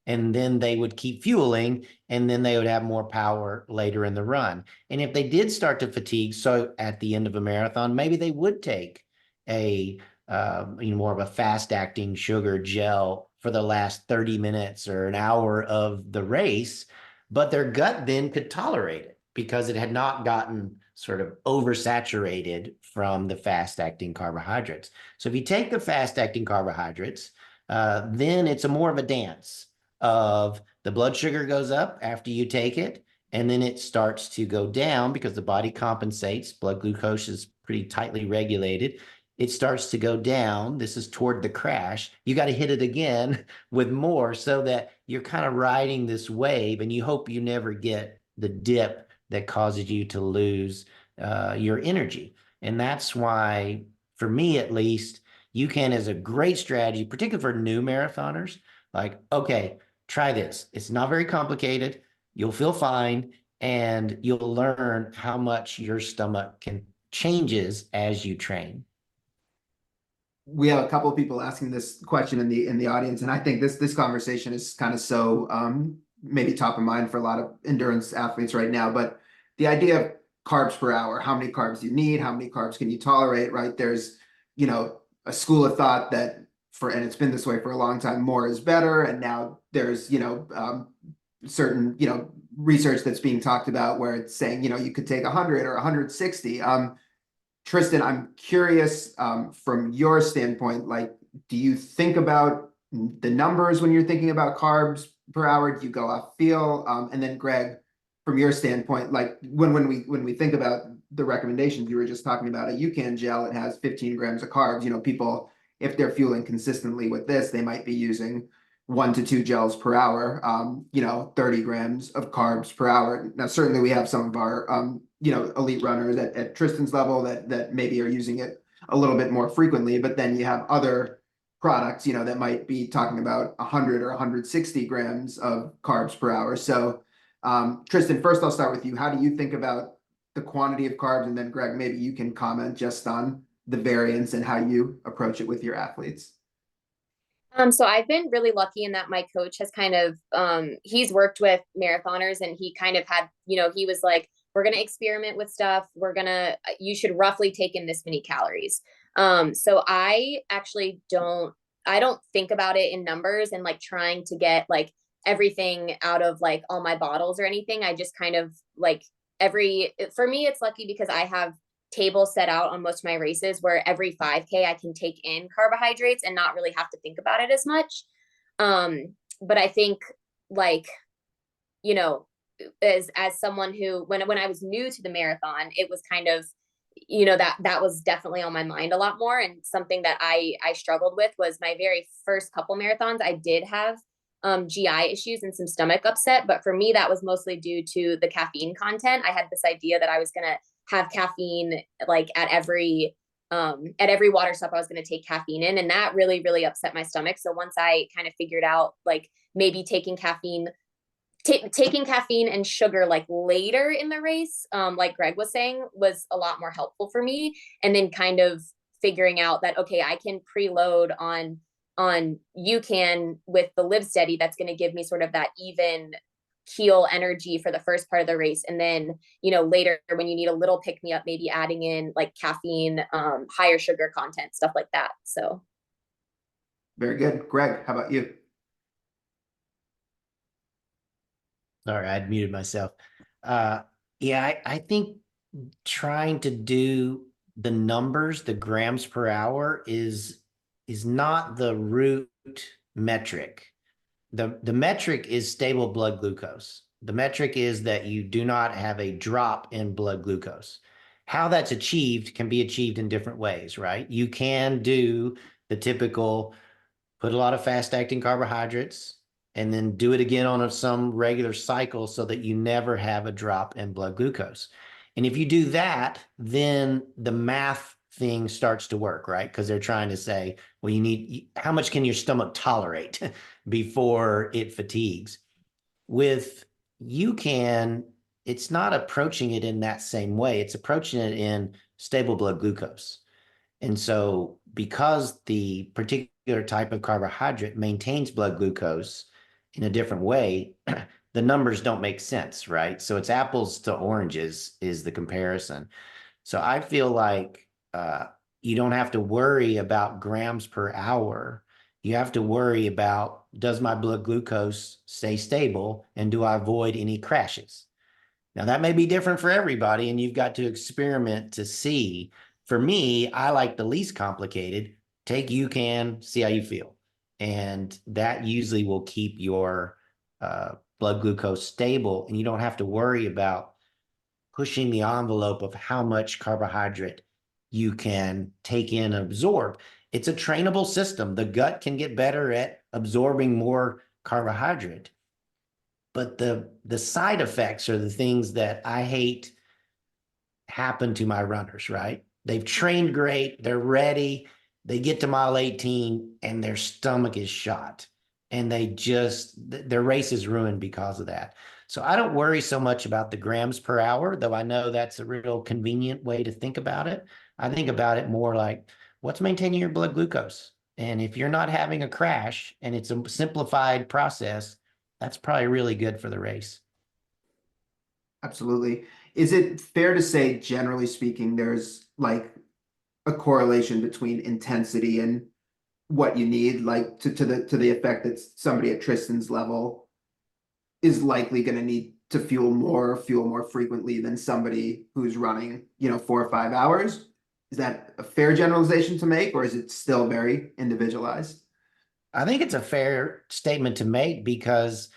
and then they would keep fueling, and then they would have more power later in the run. And if they did start to fatigue, so at the end of a marathon, maybe they would take a more of a fast acting sugar gel for the last 30 minutes or an hour of the race, but their gut then could tolerate it because it had not gotten sort of oversaturated from the fast acting carbohydrates. So if you take the fast acting carbohydrates, then it's more of a dance of the blood sugar goes up after you take it, and then it starts to go down because the body compensates. Blood glucose is pretty tightly regulated. It starts to go down. This is toward the crash. You got to hit it again with more so that you're kind of riding this wave, and you hope you never get the dip that causes you to lose your energy. And that's why, for me at least, UCAN is a great strategy, particularly for new marathoners. Like, okay, try this. It's not very complicated. You'll feel fine, and you'll learn how much your stomach can changes as you train. We have a couple of people asking this question in the audience, and I think this conversation is kind of so maybe top of mind for a lot of endurance athletes right now. But the idea of carbs per hour, how many carbs you need, how many carbs can you tolerate, right? There's, a school of thought that and it's been this way for a long time, more is better. And now there's, certain, research that's being talked about where it's saying, you could take 100 or 160. Tristan, I'm curious, from your standpoint, like, do you think about the numbers when you're thinking about carbs per hour? Do you go off feel? And then Greg, from your standpoint, like when we think about the recommendations, you were just talking about a UCAN gel, it has 15 grams of carbs. People, if they're fueling consistently with this, they might be using 1 to 2 gels per hour, 30 grams of carbs per hour. Now, certainly we have some of our, elite runners at Tristan's level that maybe are using it a little bit more frequently, but then you have other products, that might be talking about 100 or 160 grams of carbs per hour. So, Tristan, first I'll start with you. How do you think about the quantity of carbs? And then Greg, maybe you can comment just on the variance and how you approach it with your athletes. So I've been really lucky in that my coach has kind of, he's worked with marathoners, and he kind of had, he was like, we're going to experiment with stuff. You should roughly take in this many calories. So I actually I don't think about it in numbers and like trying to get like everything out of like all my bottles or anything. I just kind of like for me, it's lucky because I have tables set out on most of my races where every 5K I can take in carbohydrates and not really have to think about it as much. But I think like, as someone who, when I was new to the marathon, it was kind of, that was definitely on my mind a lot more. And something that I struggled with was my very first couple marathons. I did have GI issues and some stomach upset, but for me, that was mostly due to the caffeine content. I had this idea that I was going to have caffeine like at every water stop I was going to take caffeine in, and that really, really upset my stomach. So once I kind of figured out like maybe taking caffeine and sugar like later in the race, like Greg was saying, was a lot more helpful for me. And then kind of figuring out that, okay, I can preload on UCAN with the Live Steady. That's going to give me sort of that even keel energy for the first part of the race. And then, later when you need a little pick me up, maybe adding in like caffeine, higher sugar content, stuff like that. So. Very good. Greg, how about you? Sorry, I'd muted myself. I think trying to do the numbers, the grams per hour is not the root metric. The metric is stable blood glucose. The metric is that you do not have a drop in blood glucose. How that's achieved can be achieved in different ways, right? You can do the typical, put a lot of fast acting carbohydrates, and then do it again on some regular cycle so that you never have a drop in blood glucose. And if you do that, then the math thing starts to work, right? Because they're trying to say, well, how much can your stomach tolerate before it fatigues? With UCAN, it's not approaching it in that same way. It's approaching it in stable blood glucose. And so because the particular type of carbohydrate maintains blood glucose, in a different way, the numbers don't make sense, right? So it's apples to oranges is the comparison. So I feel like you don't have to worry about grams per hour. You have to worry about, does my blood glucose stay stable and do I avoid any crashes? Now that may be different for everybody, and you've got to experiment to see. For me, I like the least complicated. Take UCAN, see how you feel. And that usually will keep your blood glucose stable, and you don't have to worry about pushing the envelope of how much carbohydrate you can take in and absorb. It's a trainable system. The gut can get better at absorbing more carbohydrate. But the side effects are the things that I hate happen to my runners, right? They've trained great, they're ready, they get to mile 18 and their stomach is shot. And their race is ruined because of that. So I don't worry so much about the grams per hour, though I know that's a real convenient way to think about it. I think about it more like, what's maintaining your blood glucose? And if you're not having a crash and it's a simplified process, that's probably really good for the race. Absolutely. Is it fair to say, generally speaking, there's like a correlation between intensity and what you need, like to the effect that somebody at Tristan's level is likely going to need to fuel more frequently than somebody who's running, 4 or 5 hours? Is that a fair generalization to make, or is it still very individualized? I think it's a fair statement to make because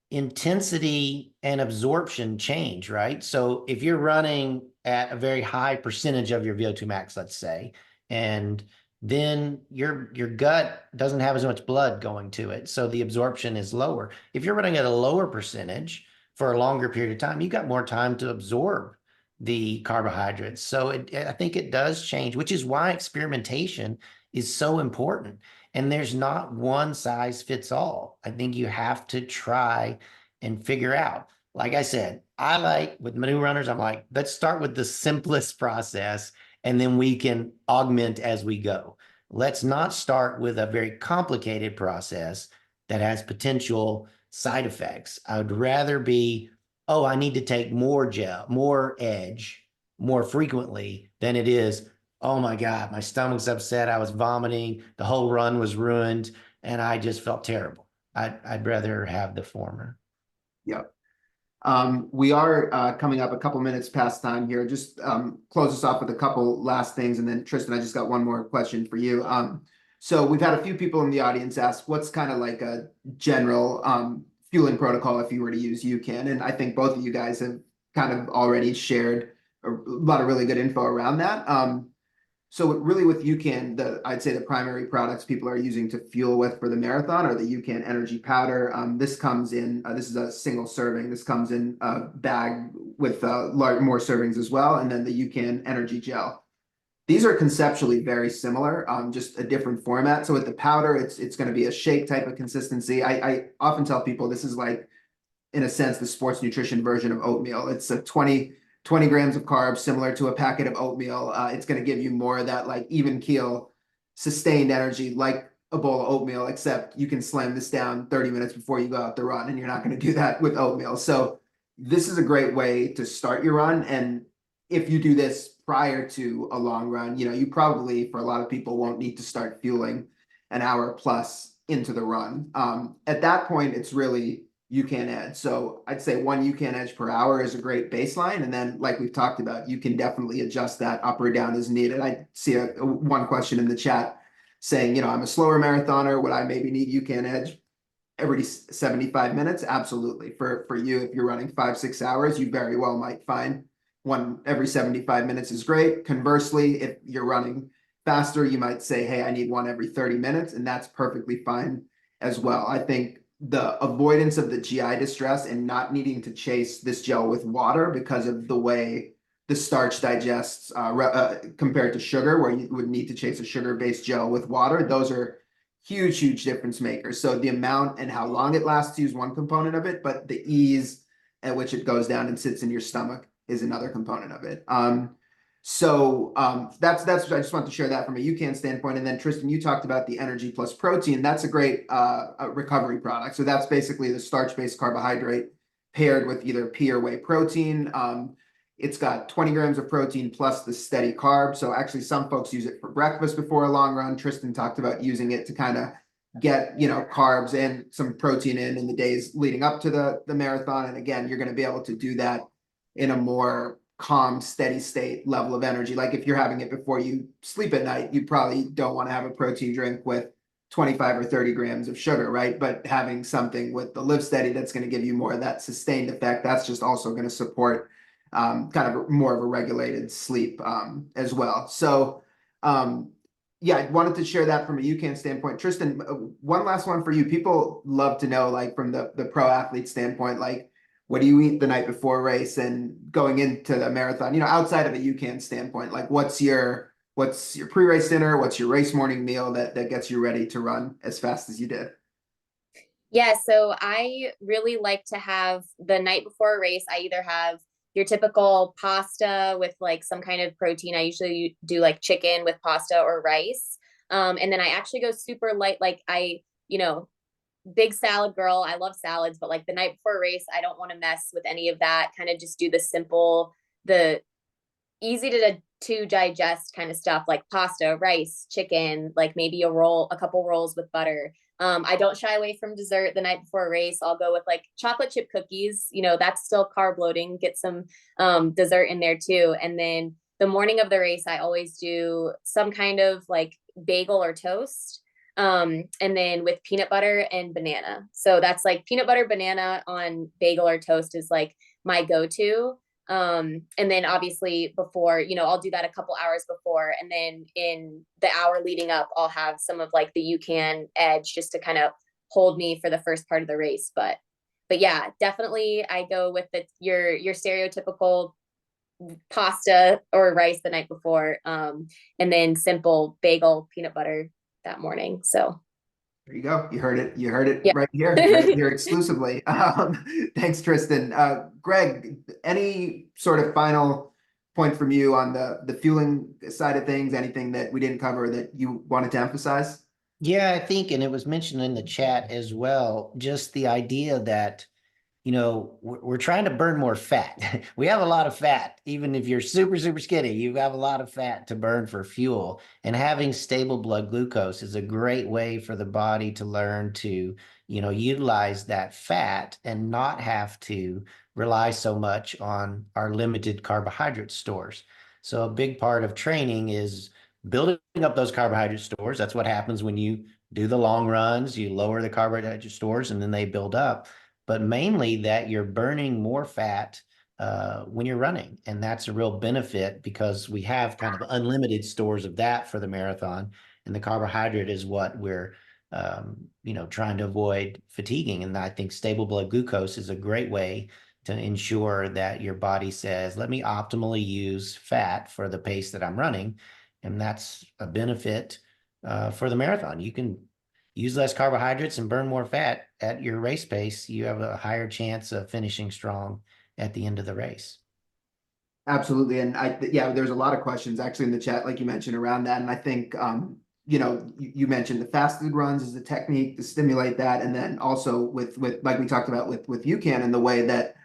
intensity and absorption change, right? So if you're running at a very high percentage of your VO2 max, let's say, and then your gut doesn't have as much blood going to it, so the absorption is lower. If you're running at a lower percentage for a longer period of time, you've got more time to absorb the carbohydrates. So I think it does change, which is why experimentation is so important. And there's not one size fits all. I think you have to try and figure out. Like I said, I like with new runners, I'm like, let's start with the simplest process and then we can augment as we go. Let's not start with a very complicated process that has potential side effects. I would rather be, oh, I need to take more gel, more edge, more frequently than it is, oh my God, my stomach's upset. I was vomiting. The whole run was ruined and I just felt terrible. I'd rather have the former. Yep. We are coming up a couple minutes past time here. Just close us off with a couple last things, and then Tristan, I just got one more question for you. So we've had a few people in the audience ask what's kind of like a general fueling protocol if you were to use UCAN, and I think both of you guys have kind of already shared a lot of really good info around that. So really with UCAN, I'd say the primary products people are using to fuel with for the marathon are the UCAN energy powder. This comes in, this is a single serving. This comes in a bag with more servings as well. And then the UCAN energy gel. These are conceptually very similar, just a different format. So with the powder, it's going to be a shake type of consistency. I often tell people this is like, in a sense, the sports nutrition version of oatmeal. It's a 20 grams of carbs, similar to a packet of oatmeal. It's going to give you more of that like even keel, sustained energy, like a bowl of oatmeal, except you can slam this down 30 minutes before you go out the run, and you're not going to do that with oatmeal. So this is a great way to start your run. And if you do this prior to a long run, you probably, for a lot of people, won't need to start fueling an hour plus into the run. At that point, it's really UCAN edge. So I'd say one UCAN edge per hour is a great baseline. And then, like we've talked about, you can definitely adjust that up or down as needed. I see one question in the chat saying, I'm a slower marathoner. Would I maybe need UCAN edge every 75 minutes? Absolutely. For you, if you're running 5-6 hours, you very well might find one every 75 minutes is great. Conversely, if you're running faster, you might say, hey, I need one every 30 minutes. And that's perfectly fine as well. I think the avoidance of the GI distress and not needing to chase this gel with water because of the way the starch digests compared to sugar, where you would need to chase a sugar-based gel with water. Those are huge, huge difference makers. So the amount and how long it lasts is one component of it, but the ease at which it goes down and sits in your stomach is another component of it. So that's I just want to share that from a UCAN standpoint. And then Tristan, you talked about the energy plus protein. That's a great recovery product. So that's basically the starch-based carbohydrate paired with either pea or whey protein. It's got 20 grams of protein plus the steady carb. So actually some folks use it for breakfast before a long run. Tristan talked about using it to kind of get, you know, carbs and some protein in the days leading up to the marathon. And again, you're going to be able to do that in a more calm, steady state level of energy. Like if you're having it before you sleep at night, you probably don't want to have a protein drink with 25 or 30 grams of sugar, right? But having something with the Live Steady that's going to give you more of that sustained effect, that's just also going to support kind of more of a regulated sleep as well. So yeah, I wanted to share that from a UCAN standpoint. Tristan, one last one for you. People love to know, like from the pro athlete standpoint, like what do you eat the night before a race and going into the marathon, you know, outside of a UCAN standpoint, like what's your pre-race dinner? What's your race morning meal that gets you ready to run as fast as you did? Yeah, so I really like to have the night before a race, I either have your typical pasta with like some kind of protein. I usually do like chicken with pasta or rice. And then I actually go super light, like you know, big salad girl. I love salads, but like the night before a race, I don't want to mess with any of that. Kind of just do the simple, the easy to digest kind of stuff like pasta, rice, chicken, like maybe a couple rolls with butter. I don't shy away from dessert the night before a race. I'll go with like chocolate chip cookies. You know, that's still carb loading. Get some dessert in there too. And then the morning of the race, I always do some kind of like bagel or toast. And then with peanut butter and banana. So that's like peanut butter, banana on bagel or toast is like my go-to. And then obviously before, you know, I'll do that a couple hours before. And then in the hour leading up, I'll have some of like the UCAN edge just to kind of hold me for the first part of the race. But yeah, definitely I go with your stereotypical pasta or rice the night before. And then simple bagel, peanut butter that morning. So There you go. You heard it. You heard it yeah. right here exclusively. Thanks, Tristan. Greg, any sort of final point from you on the fueling side of things? Anything that we didn't cover that you wanted to emphasize? Yeah, I think, and it was mentioned in the chat as well, just the idea that, you know, we're trying to burn more fat. We have a lot of fat. Even if you're super, super skinny, you have a lot of fat to burn for fuel. And having stable blood glucose is a great way for the body to learn to, you know, utilize that fat and not have to rely so much on our limited carbohydrate stores. So a big part of training is building up those carbohydrate stores. That's what happens when you do the long runs, you lower the carbohydrate stores and then they build up, but mainly that you're burning more fat when you're running. And that's a real benefit because we have kind of unlimited stores of that for the marathon. And the carbohydrate is what we're, you know, trying to avoid fatiguing. And I think stable blood glucose is a great way to ensure that your body says, let me optimally use fat for the pace that I'm running. And that's a benefit for the marathon. You can use less carbohydrates and burn more fat at your race pace. You have a higher chance of finishing strong at the end of the race. Absolutely. And yeah, there's a lot of questions actually in the chat, like you mentioned around that. And I think, you know, you mentioned the fasted runs as a technique to stimulate that. And then also with like we talked about with UCAN and the way that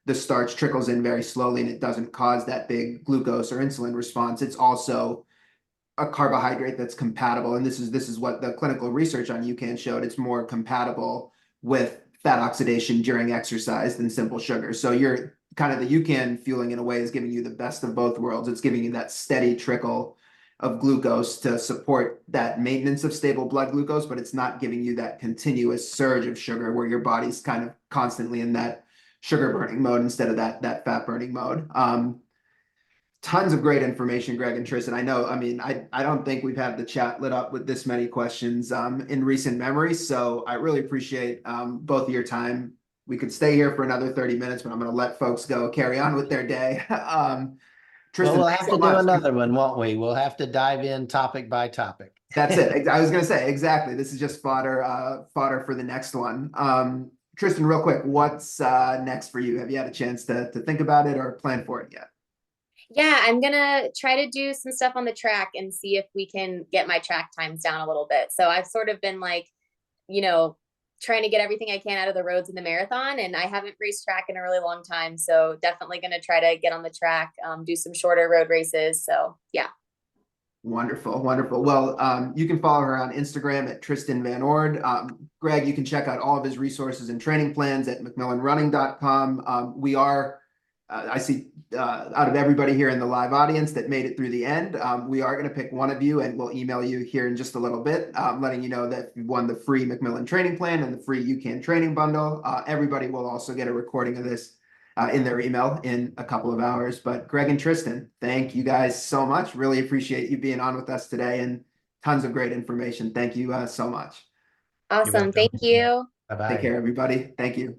the starch trickles in very slowly and it doesn't cause that big glucose or insulin response. It's also a carbohydrate that's compatible. And this is what the clinical research on UCAN showed. It's more compatible with fat oxidation during exercise than simple sugar. So you're kind of the UCAN fueling in a way is giving you the best of both worlds. It's giving you that steady trickle of glucose to support that maintenance of stable blood glucose, but it's not giving you that continuous surge of sugar where your body's kind of constantly in that sugar burning mode instead of that fat burning mode. Tons of great information, Greg and Tristan. I know, I mean, I don't think we've had the chat lit up with this many questions in recent memory. So I really appreciate both of your time. We could stay here for another 30 minutes, but I'm going to let folks go carry on with their day. Well, Tristan, we'll thanks have so to do much. another one, won't we? We'll have to dive in topic by topic. That's it. I was going to say, exactly. This is just fodder for the next one. Tristan, real quick, what's next for you? Have you had a chance to think about it or plan for it yet? Yeah, I'm gonna try to do some stuff on the track and see if we can get my track times down a little bit. So I've sort of been like, you know, trying to get everything I can out of the roads in the marathon, and I haven't raced track in a really long time. So definitely gonna try to get on the track, do some shorter road races. So yeah. Wonderful, wonderful. Well, you can follow her on Instagram at Tristin Van Ord. Greg, you can check out all of his resources and training plans at McMillanRunning.com. We are, I see out of everybody here in the live audience that made it through the end, we are going to pick one of you and we'll email you here in just a little bit, letting you know that you won the free McMillan training plan and the free UCAN training bundle. Everybody will also get a recording of this in their email in a couple of hours. But Greg and Tristan, thank you guys so much. Really appreciate you being on with us today and tons of great information. Thank you so much. Awesome. Thank you. Bye-bye. Take care, everybody. Thank you.